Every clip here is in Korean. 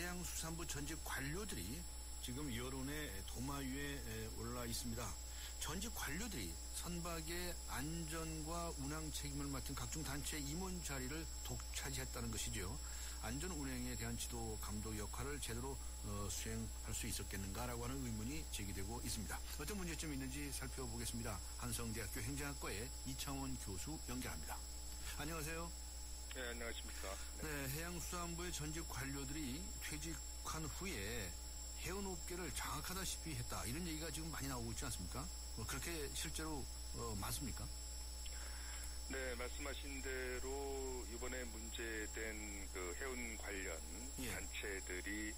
해양수산부 전직 관료들이 지금 여론의 도마 위에 올라 있습니다. 전직 관료들이 선박의 안전과 운항 책임을 맡은 각종 단체 임원 자리를 독차지했다는 것이죠. 안전 운행에 대한 지도 감독 역할을 제대로 수행할 수 있었겠는가라고 하는 의문이 제기되고 있습니다. 어떤 문제점이 있는지 살펴보겠습니다. 한성대학교 행정학과의 이창원 교수 연결합니다. 안녕하세요. 네, 안녕하십니까. 네, 해양수산부의 전직 관료들이 퇴직한 후에 해운업계를 장악하다시피 했다. 이런 얘기가 지금 많이 나오고 있지 않습니까? 그렇게 실제로 맞습니까? 네, 말씀하신 대로 이번에 문제된 그 해운 관련 단체들이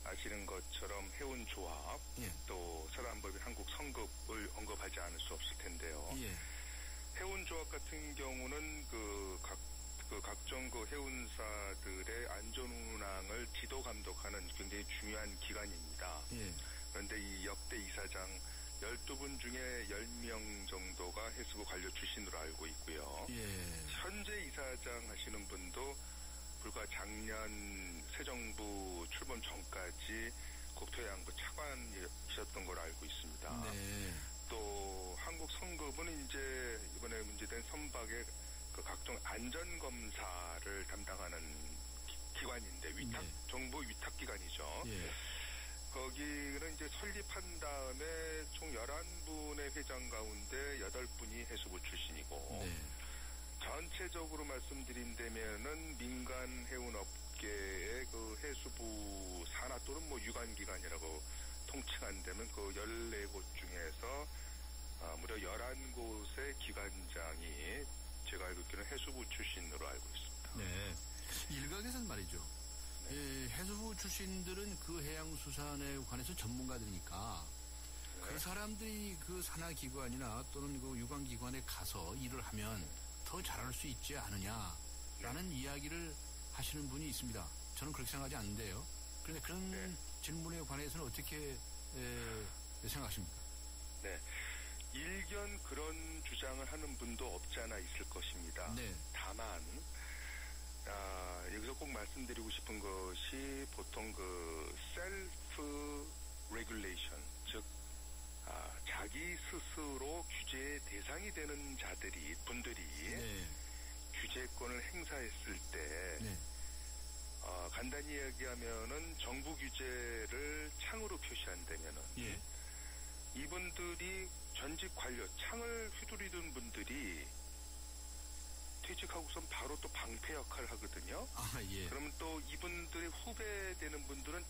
아시는 것처럼 해운조합 또 사단법인 한국성급을 언급하지 않을 수 없을 텐데요. 해운조합 같은 경우는 각종 해운사들의 안전운항을 지도 감독하는 굉장히 중요한 기관입니다. 그런데 이 역대 이사장 12분 중에 10명 정도가 해수부 관료 출신으로 알고 있고요. 현재 이사장 하시는 분도 불과 작년 새 정부 출범 전까지 국토해양부 차관이셨던 걸로 알고 있습니다. 또 한국성급은 이제 이번에 문제된 선박의 각종 안전검사를 담당하는 기관인데 정부 위탁기관이죠. 거기는 이제 설립한 다음에 총 11분의 회장 가운데 8분이 해수부 출신이고 전체적으로 말씀드린다면은 민간 해운업계의 그 해수부 산하 또는 유관기관이라고 통칭한다면 그 14곳 중에서 무려 11곳의 기관장이 제가 알고 있기는 해수부 출신으로 알고 있습니다. 네. 일각에서는 말이죠. 해수부 출신들은 그 해양수산에 관해서 전문가들이니까 그 사람들이 그 산하기관이나 또는 그 유관기관에 가서 일을 하면 더 잘할 수 있지 않느냐라는 이야기를 하시는 분이 있습니다. 저는 그렇게 생각하지 않는데요. 그런데 그런 질문에 관해서는 어떻게 생각하십니까? 네. 일견 그런 주장을 하는 분도 없지 않아 있을 것입니다. 다만 여기서 꼭 말씀드리고 싶은 것이 보통 그 셀프 레귤레이션, 즉 자기 스스로 규제의 대상이 되는 분들이 규제권을 행사했을 때 간단히 얘기하면은 정부 규제를 창으로 표시한다면은 이분들이 전직 관료, 창을 휘두르던 분들이 퇴직하고선 바로 또 방패 역할을 하거든요. 그러면 또 이분들의 후배 되는 분들은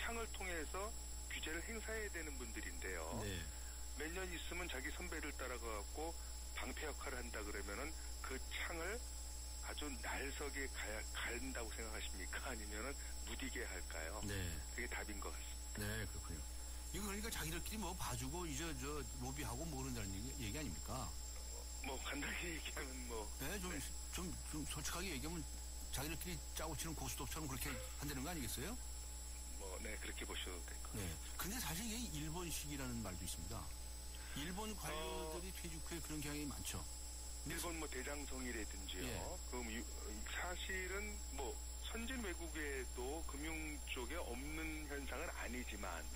창을 통해서 규제를 행사해야 되는 분들인데요. 몇 년 있으면 자기 선배를 따라가갖고 방패 역할을 한다 그러면은 그 창을 아주 날석에 간다고 생각하십니까? 아니면은 무디게 할까요? 그게 답인 것 같습니다. 네, 그렇군요. 이거 그러니까 자기들끼리 봐주고 로비하고 그런다는 얘기 아닙니까? 간단히 얘기하면 네, 좀 솔직하게 얘기하면 자기들끼리 짜고 치는 고스톱처럼 그렇게 한다는 거 아니겠어요? 네, 그렇게 보셔도 될 것 같아요. 근데 사실 이게 일본식이라는 말도 있습니다. 일본 관료들이 퇴직 후에 그런 경향이 많죠. 일본 대장성이라든지요. 그럼 사실은 선진 외국에도 금융 쪽에 없는 현상은 아니지만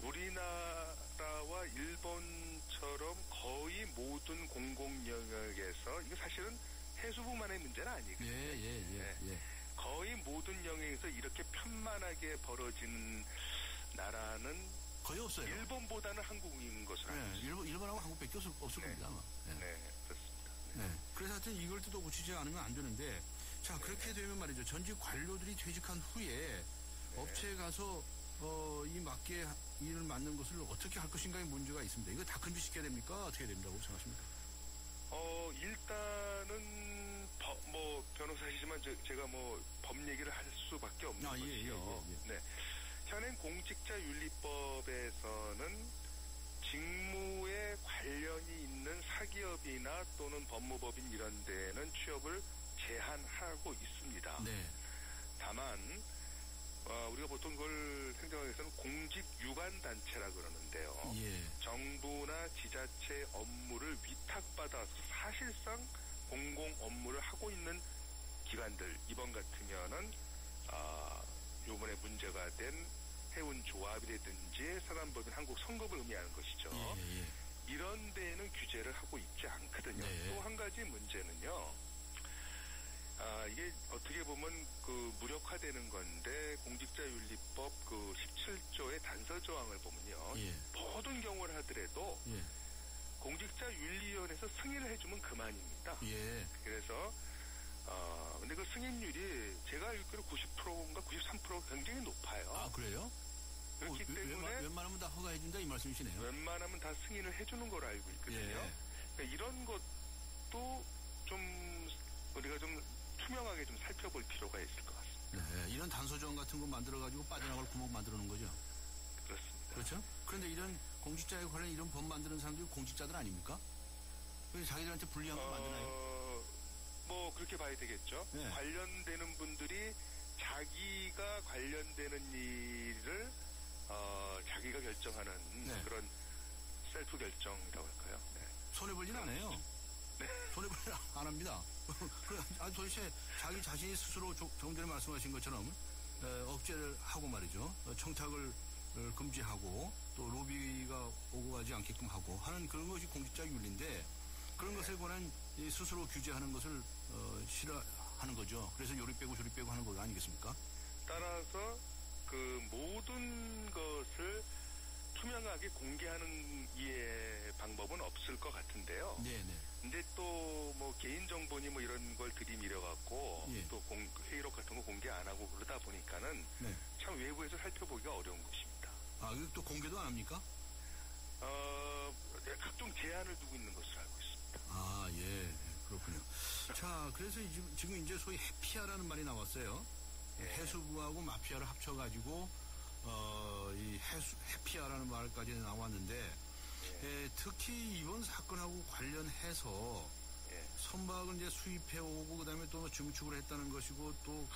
우리나라와 일본처럼 거의 모든 공공 영역에서 이거 사실은 해수부만의 문제는 아니거든요. 거의 모든 영역에서 이렇게 편만하게 벌어지는 나라는 거의 없어요. 일본보다는 한국인 것으로 알고 있습니다. 일본하고 한국밖에 없을 겁니다. 아마. 그렇습니다. 그래서 하여튼 이걸 뜯어 고치지 않으면 안 되는데 그렇게 되면 말이죠. 전직 관료들이 퇴직한 후에 업체에 가서 이 맞게 일을 맡는 것을 어떻게 할 것인가의 문제가 있습니다. 이거 다 금지시켜야 됩니까? 어떻게 된다고 생각하십니까? 일단은 변호사이지만 제가 법 얘기를 할 수밖에 없는 것이요. 현행 공직자윤리법에서는 직무에 관련이 있는 사기업이나 또는 법무법인 이런 데는 취업을 제한하고 있습니다. 다만 우리가 보통 그걸 행정학에서는 공직유관단체라 그러는데요. 정부나 지자체 업무를 위탁받아서 사실상 공공 업무를 하고 있는 기관들, 이번 같으면은 요번에 문제가 된 해운조합이라든지 산안법인 한국선급을 의미하는 것이죠. 예, 예. 이런 데에는 규제를 하고 있지 않거든요. 네. 또 한 가지 문제는요. 이게 어떻게 보면 그 무력화되는 건데 공직자윤리법 그 17조의 단서 조항을 보면요. 예. 모든 경우를 하더라도 예. 공직자윤리위원회에서 승인을 해주면 그만입니다. 예. 그래서 근데 그 승인율이 제가 알기로 90%인가 93% 굉장히 높아요. 아, 그래요? 그렇기 때문에 웬만하면 다 허가해준다 이 말씀이시네요. 웬만하면 다 승인을 해주는 걸로 알고 있거든요. 예. 그러니까 이런 것도 좀 우리가 좀 투명하게 좀 살펴볼 필요가 있을 것 같습니다. 네, 이런 단서조항 같은 거 만들어가지고 빠져나갈 구멍 만들어 놓은 거죠. 그렇습니다. 그렇죠? 그런데 이런 공직자에 관련 이런 법 만드는 사람들이 공직자들 아닙니까? 그래서 자기들한테 불리한 거 만드나요? 뭐 그렇게 봐야 되겠죠. 네. 관련되는 분들이 자기가 관련되는 일을 자기가 결정하는 네. 그런 셀프 결정이라고 할까요? 네. 손해보진 않아요. 네. 손해보진 안 합니다. 도대체 자기 자신이 스스로 조금 전에 말씀하신 것처럼 억제를 하고 말이죠. 청탁을 금지하고 또 로비가 오고 가지 않게끔 하고 하는 그런 것이 공직자 윤리인데 그런 것에 관한 스스로 규제하는 것을 싫어하는 거죠. 그래서 요리 빼고 조리 빼고 하는 거 아니겠습니까? 따라서 그 모든 것을 투명하게 공개하는 이해 방법은 없을 것 같은데요. 네네. 근데 또 뭐 개인정보니 뭐 이런 걸 들이밀어갖고 예. 또 회의록 같은 거 공개 안 하고 그러다 보니까는 네. 참 외부에서 살펴보기가 어려운 것입니다. 아, 이거 또 공개도 안 합니까? 각종 제한을 두고 있는 것으로 알고 있습니다. 아, 예. 그렇군요. 자, 그래서 지금 이제 소위 해피아라는 말이 나왔어요. 예. 해수부하고 마피아를 합쳐가지고, 이 해피아라는 말까지 나왔는데, 예. 특히 이번 사건하고 관련해서 예. 선박을 이제 수입해오고, 그 다음에 또 증축을 했다는 것이고, 또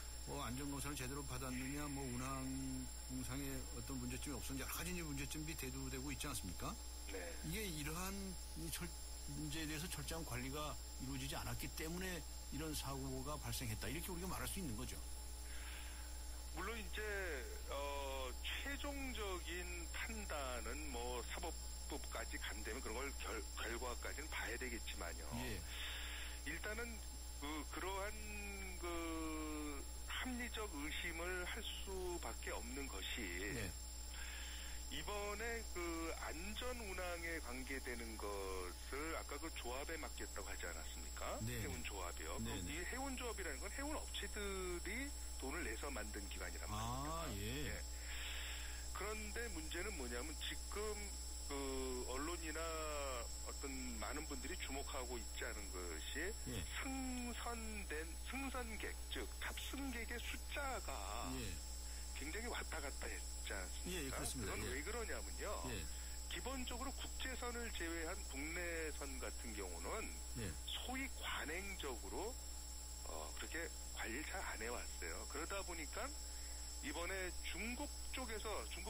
안전검사를 제대로 받았느냐, 운항상에 어떤 문제점이 없었는지 여러 가지 문제점이 대두되고 있지 않습니까? 네. 이게 이러한 문제에 대해서 철저한 관리가 이루어지지 않았기 때문에 이런 사고가 발생했다. 이렇게 우리가 말할 수 있는 거죠. 물론 이제 최종적인 판단은 뭐 사법부까지 간다면 그런 걸 결과까지는 봐야 되겠지만요. 예. 일단은 그러한 합리적 의심을 할 수밖에 없는 것이 네. 이번에 안전 운항에 관계되는 것을 아까 조합에 맡겼다고 하지 않았습니까? 네. 해운조합이요. 네. 이 해운조합이라는 건 해운업체들이 돈을 내서 만든 기관이란 말입니다. 아, 예. 예. 그런데 문제는 뭐냐면 지금 언론이나 어떤 많은 분들이 주목하고 있지 않은 것이 예. 승선객, 즉 탑승객의 숫자가 예. 굉장히 왔다 갔다 했지 않습니까? 예, 그렇습니다. 그건 예. 왜 그러냐면요. 예. 기본적으로 국제선을 제외한 국내선 같은 경우는 예. 소위 관행적으로 그렇게 관리를 잘 안 해왔어요. 그러다 보니까 이번에 중국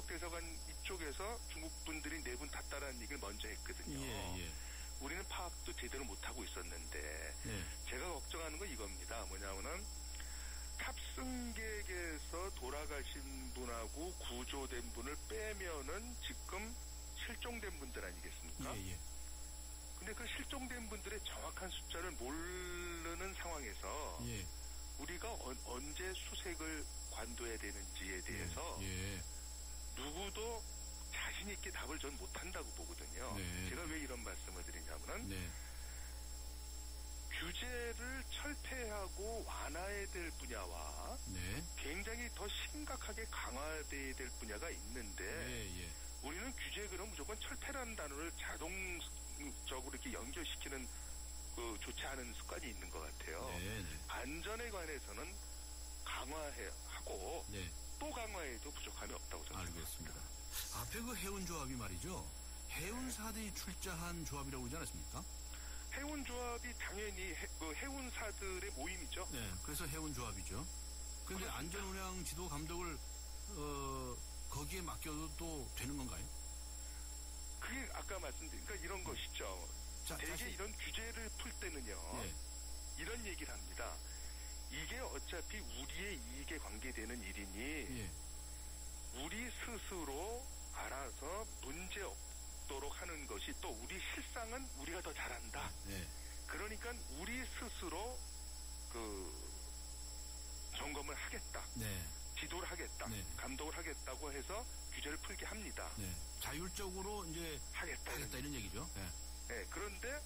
대사관 이쪽에서 중국 분들이 4분 탔다라는 얘기를 먼저 했거든요. 예. 우리는 파악도 제대로 못하고 있었는데 예. 제가 걱정하는 건 이겁니다. 뭐냐면은 탑승객에서 돌아가신 분하고 구조된 분을 빼면은 지금 실종된 분들 아니겠습니까? 예. 근데 그 실종된 분들의 정확한 숫자를 모르는 상황에서 예. 우리가 언제 수색을 관둬야 되는지에 대해서 예. 누구도 자신 있게 답을 전 못한다고 보거든요. 네. 제가 왜 이런 말씀을 드리냐면은 네. 규제를 철폐하고 완화해야 될 분야와 네. 굉장히 더 심각하게 강화돼야 될 분야가 있는데 예. 우리는 규제 그럼 무조건 철폐라는 단어를 자동적으로 이렇게 연결시키는 좋지 않은 습관이 있는 것 같아요. 네. 안전에 관해서는 강화하고 네. 또 강화해도 부족함이 없다고 저는 알겠습니다. 앞에 해운조합이 말이죠. 해운사들이 출자한 조합이라고 그러지 않았습니까? 해운조합이 당연히 해운사들의 모임이죠. 네. 그래서 해운조합이죠. 그런데 안전운항 지도 감독을 거기에 맡겨도 또 되는 건가요? 그게 아까 말씀드린 그러니까 이런 것이죠. 대개 이런 규제를 풀 때는요. 예. 이런 얘기를 합니다. 이게 어차피 우리의 이익에 관계되는 일이니 예. 우리 스스로 알아서 문제 없도록 하는 것이 또 우리 실상은 우리가 더 잘한다. 네. 그러니까 우리 스스로 점검을 하겠다. 네. 지도를 하겠다. 네. 감독을 하겠다고 해서 규제를 풀게 합니다. 네. 자율적으로 이제 하겠다 이런 얘기죠. 네. 네. 그런데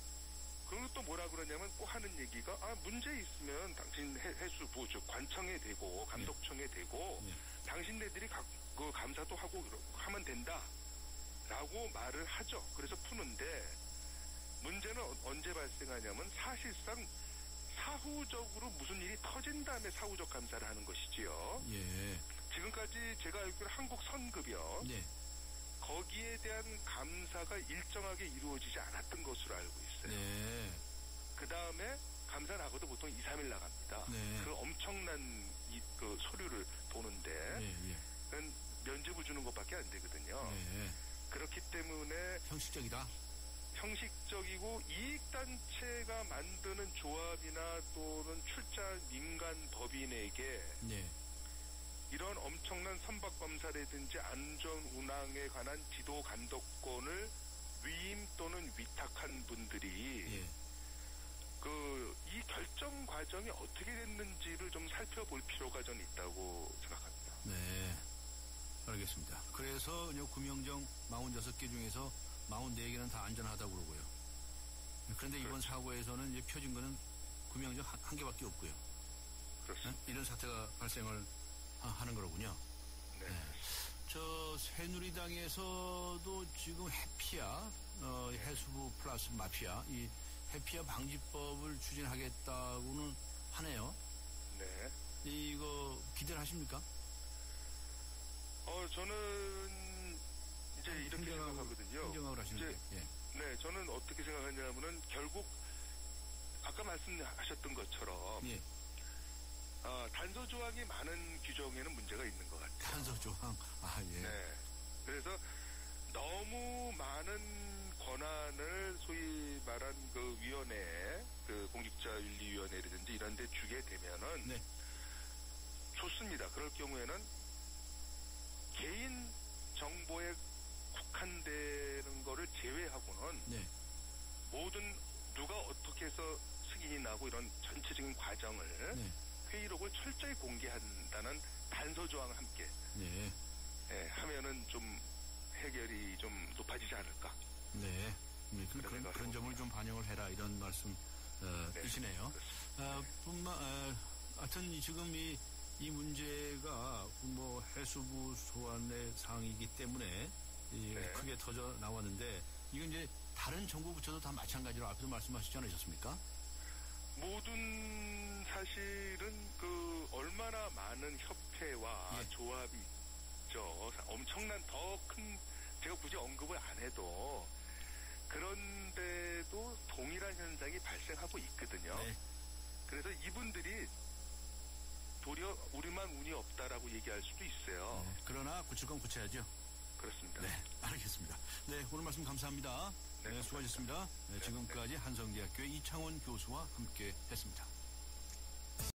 그리고 또 뭐라 그러냐면 꼭 하는 얘기가 문제 있으면 당신 해수부 즉 관청에 대고 감독청에 대고 당신네들이 그 감사도 하고 하면 된다라고 말을 하죠. 그래서 푸는데 문제는 언제 발생하냐면 사실상 사후적으로 무슨 일이 터진 다음에 사후적 감사를 하는 것이지요. 예. 지금까지 제가 알기로 한국 선급이요. 예. 거기에 대한 감사가 일정하게 이루어지지 않았던 것으로 알고 있어요. 네. 그 다음에 감사 나고도 보통 2, 3일 나갑니다. 네. 그 엄청난 그 서류를 보는데 그건 면죄부 주는 것밖에 안 되거든요. 네. 그렇기 때문에 형식적이다. 형식적이고 이익단체가 만드는 조합이나 또는 출자한 민간 법인에게 이런 엄청난 선박검사라든지 안전운항에 관한 지도 감독권을 위임 또는 위탁한 분들이 이 결정 과정이 어떻게 됐는지를 좀 살펴볼 필요가 좀 있다고 생각합니다. 네, 알겠습니다. 그래서 구명정 46개 중에서 44개는 다 안전하다고 그러고요. 그런데 이번 사고에서는 이제 펴진 거는 구명정 한 개밖에 없고요. 그렇습니다. 이런 사태가 발생을 하는 거로군요. 네. 저 새누리당에서도 지금 해피아 해수부 플러스 마피아 이 해피아 방지법을 추진하겠다고는 하네요. 네. 이거 기대를 하십니까? 저는 이제 이렇게 생각하거든요. 행정학을 하시는데. 네, 저는 어떻게 생각하냐면은 결국 아까 말씀하셨던 것처럼 단서 조항이 많은 규정에는 문제가 있는 것 같아요. 단서 조항. 예. 네. 그래서 너무 많은 권한을 소위 말한 그 위원회, 그 공직자윤리위원회라든지 이런 데 주게 되면은 좋습니다. 그럴 경우에는 개인 정보에 국한되는 거를 제외하고는 모든 누가 어떻게 해서 승인이 나고 이런 전체적인 과정을 회의록을 철저히 공개한다는 단서 조항을 함께 하면은 좀 해결이 좀 높아지지 않을까. 네. 그런 점을 좀 반영을 해라 이런 말씀 이시네요. 하여튼 지금 이 문제가 뭐 해수부 소환의 사항이기 때문에 크게 터져 나왔는데 이건 이제 다른 정부 부처도 다 마찬가지로 앞에서 말씀하시지 않으셨습니까? 모든 사실은 얼마나 많은 협회와 조합이 있죠. 엄청난 더 큰 제가 굳이 언급을 안 해도 그런데도 동일한 현상이 발생하고 있거든요. 그래서 이분들이 도리어 우리만 운이 없다라고 얘기할 수도 있어요. 그러나 고칠 건 고쳐야죠. 그렇습니다. 네, 알겠습니다. 네, 오늘 말씀 감사합니다. 네, 수고하셨습니다. 지금까지 한성대학교의 이창원 교수와 함께 했습니다.